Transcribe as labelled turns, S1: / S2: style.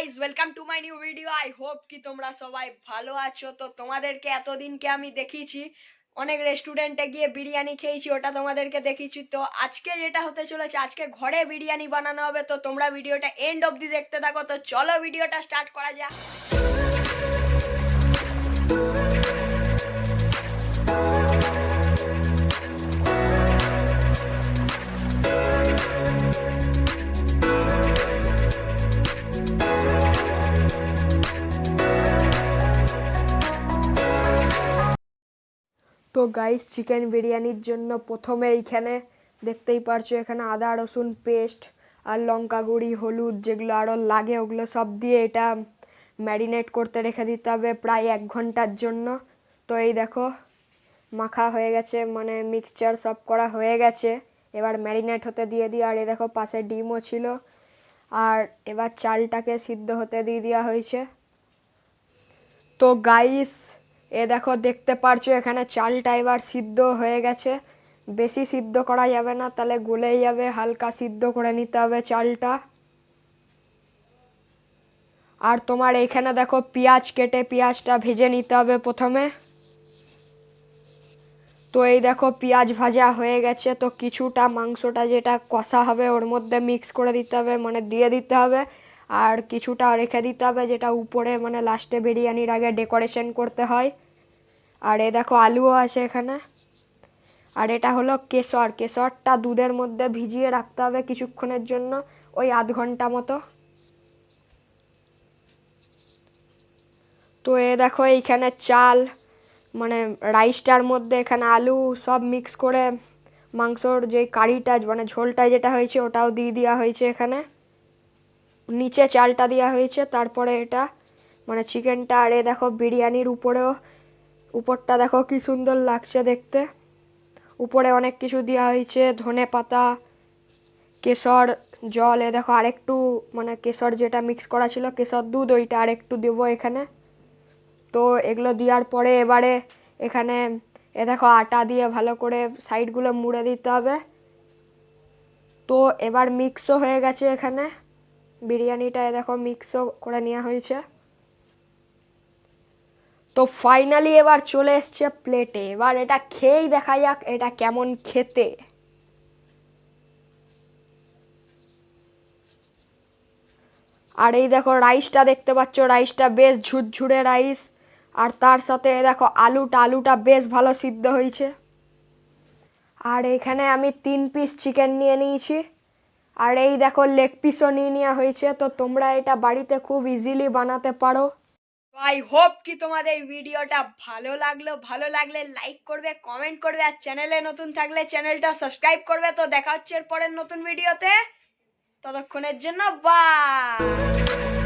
S1: Guys, welcome to my new video. I hope কি তোমরা সবাই ভালো আছো। তো তোমাদেরকে এতদিনকে আমি দেখিয়েছি অনেক রেস্টুরেন্টে গিয়ে বিরিয়ানি খেয়েছি, ওটা তোমাদেরকে দেখিয়েছি। তো আজকে যেটা হতে চলেছে, আজকে ঘরে বিরিয়ানি বানানো হবে। তো তোমরা ভিডিওটা এন্ড অবধি দেখতে থাকো। তো চলো ভিডিওটা স্টার্ট করা যাক। তো গাইস, চিকেন বিরিয়ানির জন্য প্রথমে এইখানে দেখতেই পারছো, এখানে আদা রসুন পেস্ট আর লঙ্কা গুঁড়ি, হলুদ, যেগুলো আরও লাগে ওগুলো সব দিয়ে এটা ম্যারিনেট করতে রেখে দিতে হবে প্রায় 1 ঘন্টার জন্য। তো এই দেখো মাখা হয়ে গেছে, মানে মিক্সচার সব করা হয়ে গেছে। এবার ম্যারিনেট হতে দিয়ে দিই। আর এই দেখো পাশে ডিমও ছিল। আর এবার চালটাকে সিদ্ধ হতে দিয়ে দেওয়া হয়েছে। তো গাইস, এ দেখো দেখতে পারছো এখানে চালটা এবার সিদ্ধ হয়ে গেছে। বেশি সিদ্ধ করা যাবে না, তাহলে গলে যাবে। হালকা সিদ্ধ করে নিতে হবে চালটা। আর তোমার এখানে দেখো পেঁয়াজ কেটে পেঁয়াজটা ভেজে নিতে হবে প্রথমে। তো এই দেখো পেঁয়াজ ভাজা হয়ে গেছে। তো কিছুটা মাংসটা যেটা কষা হবে ওর মধ্যে মিক্স করে দিতে হবে, মানে দিয়ে দিতে হবে। আর কিছুটা রেখে দিতে হবে, যেটা উপরে মানে লাস্টে বিরিয়ানির আগে ডেকোরেশন করতে হয়। আর এই দেখো আলুও আছে এখানে। আর এটা হলো কেশর। কেশরটা দুধের মধ্যে ভিজিয়ে রাখতে হবে কিছুক্ষণের জন্য, ওই আধ ঘন্টা মতো। তো এ দেখো এইখানে চাল, মানে রাইসটার মধ্যে এখানে আলু সব মিক্স করে মাংসর যে কারিটা মানে ঝোলটা যেটা হয়েছে ওটাও দিয়ে দেওয়া হয়েছে এখানে। নিচে চালটা দেওয়া হয়েছে, তারপরে এটা মানে চিকেনটা। আর এ দেখো বিরিয়ানির উপরেও, উপরটা দেখো কি সুন্দর লাগছে দেখতে। উপরে অনেক কিছু দেওয়া হয়েছে, ধনে পাতা, কেশর জল। এ দেখো আরেকটু মানে কেশর যেটা মিক্স করা ছিল, কেশর দুধ, ওইটা আরেকটু দেবো এখানে। তো এগুলো দেওয়ার পরে এবারে এখানে এ দেখো আটা দিয়ে ভালো করে সাইডগুলো মুড়ে দিতে হবে। তো এবার মিক্সও হয়ে গেছে এখানে বিরিয়ানিটা। এ দেখো মিক্সও করে নেওয়া হয়েছে। তো ফাইনালি এবার চলে এসছে প্লেটে। এবার এটা খেয়েই দেখা যাক এটা কেমন খেতে। আর এই দেখো রাইসটা দেখতে পাচ্ছ, রাইসটা বেশ ঝুরঝুরে রাইস। আর তার সাথে দেখো আলুটা বেশ ভালো সিদ্ধ হয়েছে। আর এখানে আমি 3 পিস চিকেন নিয়ে নিয়েছি। আর এই দেখো লেগ পিসও নিয়ে নেওয়া হয়েছে। তো তোমরা এটা বাড়িতে খুব ইজিলি বানাতে পারো। আই হোপ কি তোমাদের ভিডিওটা ভালো লাগলে লাইক করবে, কমেন্ট করবে, আর চ্যানেলে নতুন থাকলে চ্যানেলটা সাবস্ক্রাইব করবে। তো দেখা হচ্ছে এর পরের নতুন ভিডিওতে। ততক্ষণের জন্য বাই।